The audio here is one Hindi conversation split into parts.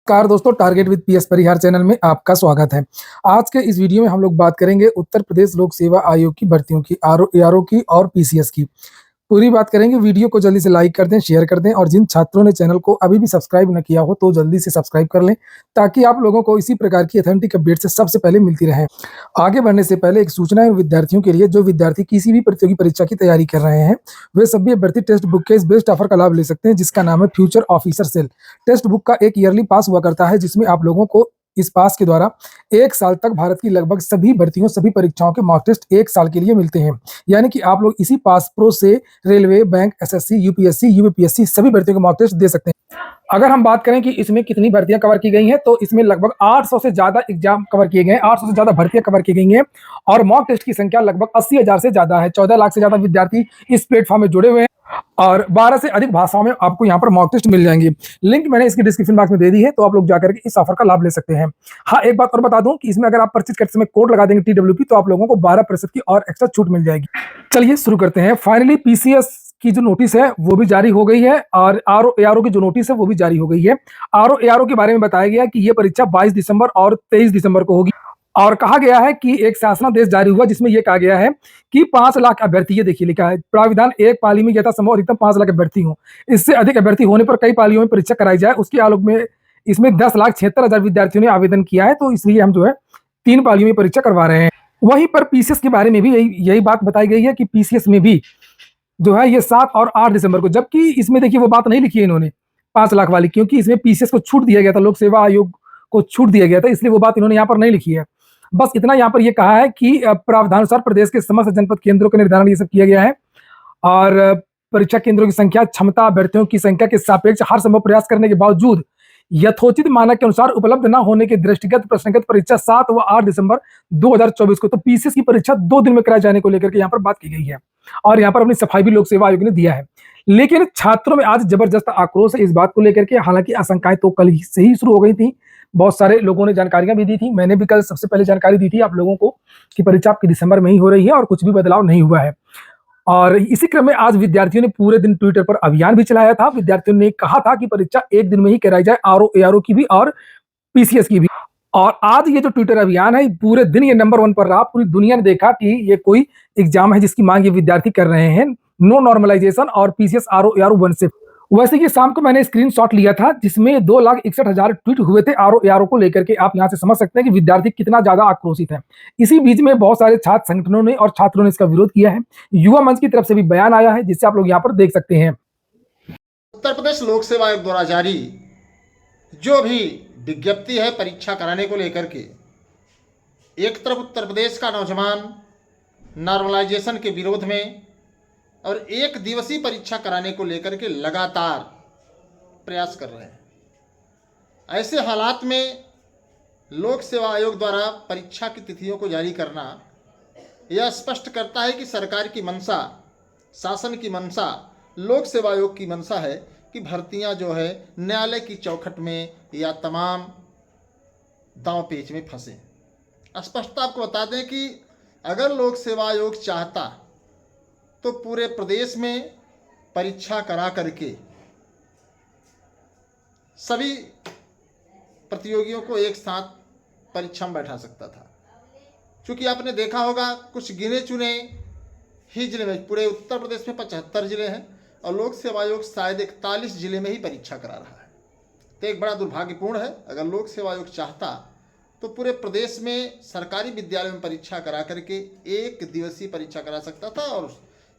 नमस्कार दोस्तों, target with PS Parihar channel में आपका स्वागत है। आज के इस वीडियो में हम लोग बात करेंगे उत्तर प्रदेश लोक सेवा आयोग की भर्तियों की, आरओ एआरओ की और पीसीएस की। पूरी बात करेंगे। वीडियो को जल्दी से लाइक कर दें, शेयर कर दें और जिन छात्रों ने चैनल को अभी भी सब्सक्राइब न किया हो तो जल्दी से सब्सक्राइब कर लें, ताकि आप लोगों को इसी प्रकार की ऑथेंटिक अपडेट से सबसे पहले मिलती रहे। आगे बढ़ने से पहले एक सूचना है विद्यार्थियों के लिए। जो विद्यार्थी किसी भी प्रतियोगी परीक्षा की तैयारी कर रहे हैं, वे सभी अभ्यर्थी टेक्स्ट बुक के इस बेस्ट ऑफर का लाभ ले सकते हैं, जिसका नाम है future officer cell. Text book का एक ईयरली पास हुआ करता है, जिसमें आप लोगों को इस पास के द्वारा 1 साल तक भारत की लगभग सभी भर्तियों, सभी परीक्षाओं के मॉक टेस्ट 1 साल के लिए मिलते हैं। यानी कि आप लोग इसी पास प्रो से railway, bank, SSC, UPSC, UPPSC सभी भर्तियों के मॉक टेस्ट दे सकते हैं। अगर हम बात करें कि इसमें कितनी भर्तियां कवर की गई हैं, तो इसमें लगभग 800 से ज्यादा एग्जाम कवर किए गए हैं, 800 से ज्यादा भर्तियां कवर की गई हैं और मॉक टेस्ट की संख्या लगभग 80,000 से ज्यादा है। 14 लाख से ज्यादा विद्यार्थी इस प्लेटफॉर्म में जुड़े हुए हैं और 12 से अधिक भाषाओं में आपको यहाँ पर मॉक टेस्ट मिल जाएंगे। लिंक मैंने इसकी डिस्क्रिप्शन बॉक्स में दे दी है, तो आप लोग जाकर के इस ऑफर का लाभ ले सकते हैं। हाँ, एक बात और बता दूं कि इसमें अगर आप परचेज करते समय कोड लगा देंगे TWP, तो आप लोगों को 12% की और एक्स्ट्रा छूट मिल जाएगी। चलिए शुरू करते हैं। फाइनली पीसीएस की जो नोटिस है वो भी जारी हो गई है और आरओ एआरओ की जो नोटिस है वो भी जारी हो गई है। आरओ एआरओ के बारे में बताया गया कि ये परीक्षा 22 दिसंबर और 23 दिसंबर को होगी और कहा गया है कि एक शासनादेश जारी हुआ जिसमें यह कहा गया है कि 5 लाख अभ्यर्थी, ये देखिए लिखा है, प्राविधान एक पाली में यथासंभव अधिकतम 5 लाख अभ्यर्थी हो। इससे अधिक अभ्यर्थी होने पर कई पालियों में परीक्षा कराई जाए। उसके आलोक में इसमें 10,76,000 विद्यार्थियों ने आवेदन किया है, तो इसलिए हम जो है 3 पालियों में परीक्षा करवा रहे हैं। वहीं पर पीसीएस के बारे में भी यही बात बताई गई है कि पीसीएस में भी जो है ये 7 और 8 दिसंबर को, जबकि इसमें देखिए वो बात नहीं लिखी है इन्होंने 5 लाख वाली, क्योंकि इसमें पीसीएस को छूट दिया गया था, लोक सेवा आयोग को छूट दिया गया था, इसलिए वो बात इन्होंने यहाँ पर नहीं लिखी है। बस इतना यहाँ पर ये कहा है कि प्रावधानुसार प्रदेश के समस्त जनपद केंद्रों का निर्धारण ये सब किया गया है और परीक्षा केंद्रों की संख्या, क्षमता, अभ्यर्थियों की संख्या के सापेक्ष हर संभव प्रयास करने के बावजूद यथोचित मानक के अनुसार उपलब्ध न होने के दृष्टिगत प्रश्नगत परीक्षा 7 व 8 दिसंबर 2024 को, तो पीसीएस की परीक्षा 2 दिन में कराए जाने को लेकर के यहाँ पर बात की गई है और यहाँ पर अपनी सफाई भी लोक सेवा आयोग ने दिया है। लेकिन छात्रों में आज जबरदस्त आक्रोश है इस बात को लेकर के। हालांकि आशंकाएं तो कल से ही शुरू हो गई थी, बहुत सारे लोगों ने जानकारियां भी दी थी, मैंने भी कल सबसे पहले जानकारी दी थी आप लोगों को कि परीक्षा आपकी दिसंबर में ही हो रही है और कुछ भी बदलाव नहीं हुआ है। और इसी क्रम में आज विद्यार्थियों ने पूरे दिन ट्विटर पर अभियान भी चलाया था। विद्यार्थियों ने कहा था कि परीक्षा 1 दिन में ही कराई जाए, आरओ एआरओ की भी और पीसीएस की भी। और आज ये जो ट्विटर अभियान है पूरे दिन ये नंबर 1 पर रहा। पूरी दुनिया ने देखा कि ये कोई एग्जाम है जिसकी मांग ये विद्यार्थी कर रहे हैं। नो नॉर्मलाइजेशन और पीसीएस आरओ एआरओ 1 से। वैसे कि शाम को मैंने स्क्रीनशॉट लिया था जिसमें 2,61,000 ट्वीट हुए थे आरओ एआरओ को लेकर के। आप यहां से समझ सकते हैं कि विद्यार्थी कितना ज्यादा आक्रोशित है। इसी बीच में बहुत सारे छात्र संगठनों ने और छात्रों ने इसका विरोध किया है। युवा मंच की तरफ से भी बयान आया है जिससे आप लोग यहाँ पर देख सकते हैं। उत्तर प्रदेश लोक सेवा आयोग द्वारा जारी जो भी विज्ञप्ति है परीक्षा कराने को लेकर के, एक तरफ उत्तर प्रदेश का नौजवान नॉर्मलाइजेशन के विरोध में और 1 दिवसीय परीक्षा कराने को लेकर के लगातार प्रयास कर रहे हैं। ऐसे हालात में लोक सेवा आयोग द्वारा परीक्षा की तिथियों को जारी करना यह स्पष्ट करता है कि सरकार की मंशा, शासन की मंशा, लोक सेवा आयोग की मंशा है कि भर्तियां जो है न्यायालय की चौखट में या तमाम दांव पेच में फंसे। स्पष्टता आपको बता दें कि अगर लोक सेवा आयोग चाहता तो पूरे प्रदेश में परीक्षा करा करके सभी प्रतियोगियों को एक साथ परीक्षा में बैठा सकता था। क्योंकि आपने देखा होगा कुछ गिने चुने ही जिले में, पूरे उत्तर प्रदेश में 75 जिले हैं और लोक सेवा आयोग शायद 41 जिले में ही परीक्षा करा रहा है। तो एक बड़ा दुर्भाग्यपूर्ण है। अगर लोक सेवा आयोग चाहता तो पूरे प्रदेश में सरकारी विद्यालय में परीक्षा करा करके 1 दिवसीय परीक्षा करा सकता था और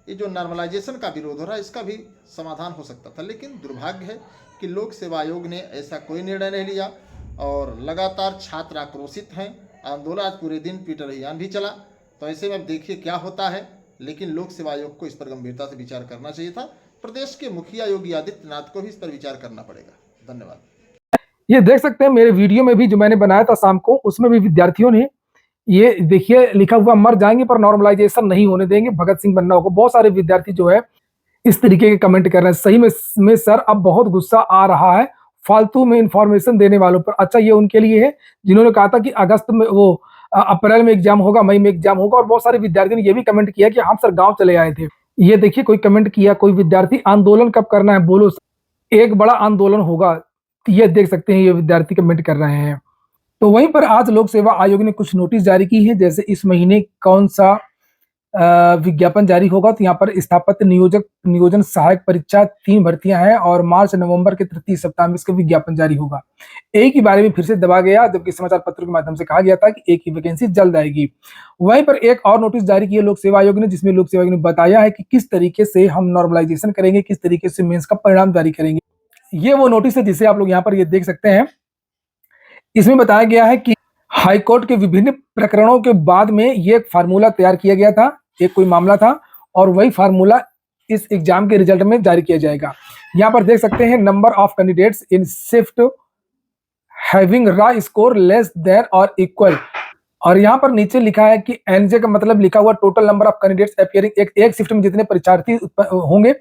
ये जो नॉर्मलाइजेशन का विरोध हो रहा है इसका भी समाधान हो सकता था। लेकिन दुर्भाग्य है कि लोक सेवा आयोग ने ऐसा कोई निर्णय नहीं लिया और लगातार छात्र आक्रोशित हैं। आंदोलन आज पूरे दिन ट्विटर अभियान भी चला। तो ऐसे में अब देखिए क्या होता है। लेकिन लोक सेवा आयोग को इस पर गंभीरता से विचार करना चाहिए था। प्रदेश के मुखिया योगी आदित्यनाथ को भी इस पर विचार करना पड़ेगा। धन्यवाद। ये देख सकते हैं मेरे वीडियो में भी जो मैंने बनाया था शाम को, उसमें भी विद्यार्थियों ने ये देखिए लिखा हुआ, मर जाएंगे पर नॉर्मलाइजेशन नहीं होने देंगे, भगत सिंह बनना होगा। बहुत सारे विद्यार्थी जो है इस तरीके के कमेंट कर रहे हैं। सही में सर अब बहुत गुस्सा आ रहा है फालतू में इंफॉर्मेशन देने वालों पर। अच्छा, ये उनके लिए है जिन्होंने कहा था कि अगस्त में वो अप्रैल में एग्जाम होगा, मई में एग्जाम होगा। और बहुत सारे विद्यार्थियों ने ये भी कमेंट किया कि हम सर गांव चले आए थे। ये देखिए कोई कमेंट किया कोई विद्यार्थी, आंदोलन कब करना है बोलो, एक बड़ा आंदोलन होगा ये देख सकते हैं, ये विद्यार्थी कमेंट कर रहे हैं। तो वहीं पर आज लोक सेवा आयोग ने कुछ नोटिस जारी की है, जैसे इस महीने कौन सा विज्ञापन जारी होगा। तो यहाँ पर स्थापत्य नियोजक नियोजन सहायक परीक्षा 3 भर्तियां हैं और मार्च नवंबर के तृतीय सप्ताह में इसका विज्ञापन जारी होगा। एक ही बारे में फिर से दबा गया, जबकि समाचार पत्रों के माध्यम से कहा गया था कि एक ही वैकेंसी जल्द आएगी। वहीं पर एक और नोटिस जारी की है लोक सेवा आयोग ने, जिसमें लोक सेवा आयोग ने बताया है कि किस तरीके से हम नॉर्मलाइजेशन करेंगे, किस तरीके से मेंस का परिणाम जारी करेंगे। ये वो नोटिस है जिसे आप लोग यहाँ पर ये देख सकते हैं। इसमें बताया गया है कि हाईकोर्ट के विभिन्न प्रकरणों के बाद में ये एक फार्मूला तैयार किया गया था, एक कोई मामला था, और वही फार्मूला इस एग्जाम के रिजल्ट में जारी किया जाएगा। यहाँ पर देख सकते हैं, number of candidates in shift having raw score less than और इक्वल, और यहाँ पर नीचे लिखा है कि एनजे का मतलब लिखा हुआ total number of candidates appearing, एक शिफ्ट में जितने परीक्षार्थी होंगे,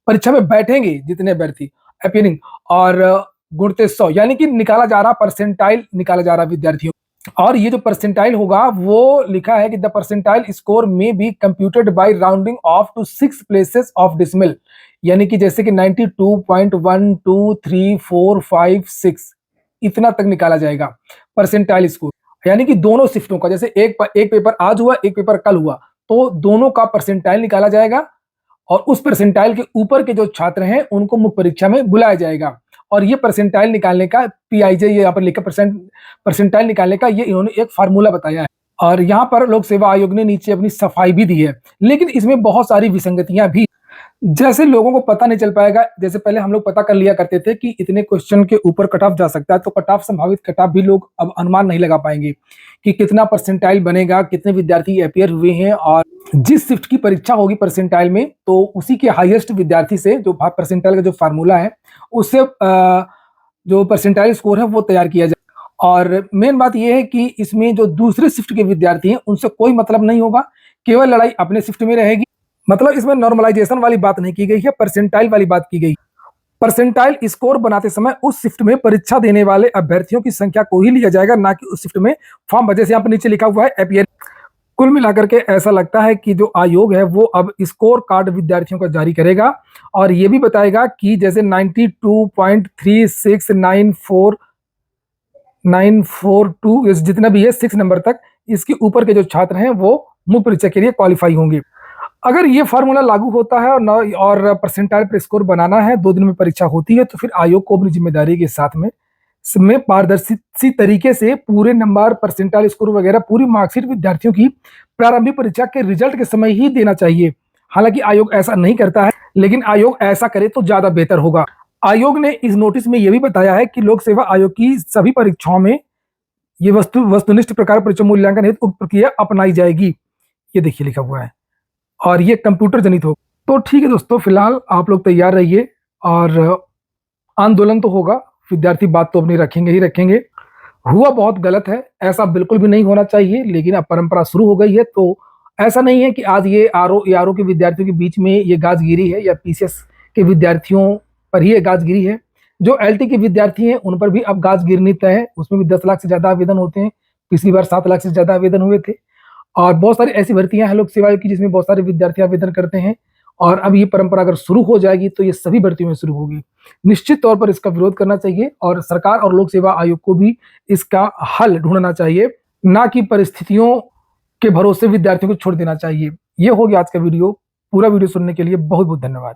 परीक्षा में बैठेंगे जितने अभ्यर्थी अपियरिंग, और गुणते 100, यानी कि निकाला जा रहा परसेंटाइल, निकाला जा रहा विद्यार्थियों। और ये जो परसेंटाइल होगा वो लिखा है कि द परसेंटाइल स्कोर में be computed by rounding off to 6 places of decimal, यानी कि जैसे कि 92.12345 इतना तक निकाला जाएगा परसेंटाइल स्कोर। यानी कि दोनों शिफ्टों का, जैसे एक पेपर आज हुआ, एक पेपर कल हुआ, तो दोनों का परसेंटाइल निकाला जाएगा और उस परसेंटाइल के ऊपर के जो छात्र हैं उनको मुख्य परीक्षा में बुलाया जाएगा। और ये परसेंटाइल निकालने का पीआईजे, ये यहाँ पर लिखा परसेंटाइल निकालने का ये इन्होंने एक फार्मूला बताया है। और यहाँ पर लोक सेवा आयोग ने नीचे अपनी सफाई भी दी है, लेकिन इसमें बहुत सारी विसंगतियां भी, जैसे लोगों को पता नहीं चल पाएगा। जैसे पहले हम लोग पता कर लिया करते थे कि इतने क्वेश्चन के ऊपर कट ऑफ जा सकता है, तो कट ऑफ, संभावित कट ऑफ भी लोग अब अनुमान नहीं लगा पाएंगे कि कितना परसेंटाइल बनेगा, कितने विद्यार्थी अपियर हुए हैं, और जिस शिफ्ट की परीक्षा होगी परसेंटाइल में, तो उसी के हाईएस्ट विद्यार्थी से जो परसेंटाइल का जो फार्मूला है उससे जो परसेंटाइल स्कोर है वो तैयार किया जाए। और मेन बात यह है कि इसमें जो दूसरे शिफ्ट के विद्यार्थी हैं उनसे कोई मतलब नहीं होगा, केवल लड़ाई अपने शिफ्ट में रहेगी। मतलब इसमें नॉर्मलाइजेशन वाली बात नहीं की गई है, परसेंटाइल वाली बात की गई। परसेंटाइल स्कोर बनाते समय उस शिफ्ट में परीक्षा देने वाले अभ्यर्थियों की संख्या को ही लिया जाएगा, ना कि उस शिफ्ट में फॉर्म भरने से यहाँ पर नीचे लिखा हुआ है अपियर। कुल मिलाकर के ऐसा लगता है कि जो आयोग है वो अब स्कोर कार्ड विद्यार्थियों का जारी करेगा और ये भी बताएगा कि जैसे 92.36942 जितना भी है 6 नंबर तक, इसके ऊपर के जो छात्र हैं वो मुख्य परीक्षा के लिए क्वालिफाई होंगे। अगर ये फार्मूला लागू होता है और परसेंटाइल पर स्कोर बनाना है, 2 दिन में परीक्षा होती है, तो फिर आयोग को अपनी जिम्मेदारी के साथ में पारदर्शी तरीके से पूरे नंबर, परसेंटाइल स्कोर वगैरह पूरी मार्कशीट विद्यार्थियों की प्रारंभिक परीक्षा के रिजल्ट के समय ही देना चाहिए। हालांकि आयोग ऐसा नहीं करता है, लेकिन आयोग ऐसा करे तो ज्यादा बेहतर होगा। आयोग ने इस नोटिस में यह भी बताया है कि लोक सेवा आयोग की सभी परीक्षाओं में ये वस्तुनिष्ठ प्रकार परीक्षा मूल्यांकन हेतु उक्त प्रक्रिया अपनाई जाएगी। ये देखिए लिखा हुआ है, और ये कंप्यूटर जनित हो। तो ठीक है दोस्तों, फिलहाल आप लोग तैयार रहिए, और आंदोलन तो होगा, विद्यार्थी बात तो अपनी रखेंगे ही रखेंगे। हुआ बहुत गलत है, ऐसा बिल्कुल भी नहीं होना चाहिए, लेकिन अब परंपरा शुरू हो गई है, तो ऐसा नहीं है कि आज ये आरओ के विद्यार्थियों के बीच में ये गाज गिरी है या पीसीएस के विद्यार्थियों पर ही ये गाज गिरी है। जो एलटी के विद्यार्थी हैं उन पर भी अब गाज गिरनी तय है। उसमें भी 10 लाख से ज्यादा आवेदन होते हैं, पिछली बार 7 लाख से ज्यादा आवेदन हुए थे, और बहुत सारी ऐसी भर्तियां हैं लोक सेवा की जिसमें बहुत सारे विद्यार्थी आवेदन करते हैं। और अब ये परंपरा अगर शुरू हो जाएगी तो ये सभी भर्तियों में शुरू होगी। निश्चित तौर पर इसका विरोध करना चाहिए और सरकार और लोक सेवा आयोग को भी इसका हल ढूंढना चाहिए, ना कि परिस्थितियों के भरोसे विद्यार्थियों को छोड़ देना चाहिए। ये हो गया आज का वीडियो। पूरा वीडियो सुनने के लिए बहुत बहुत धन्यवाद।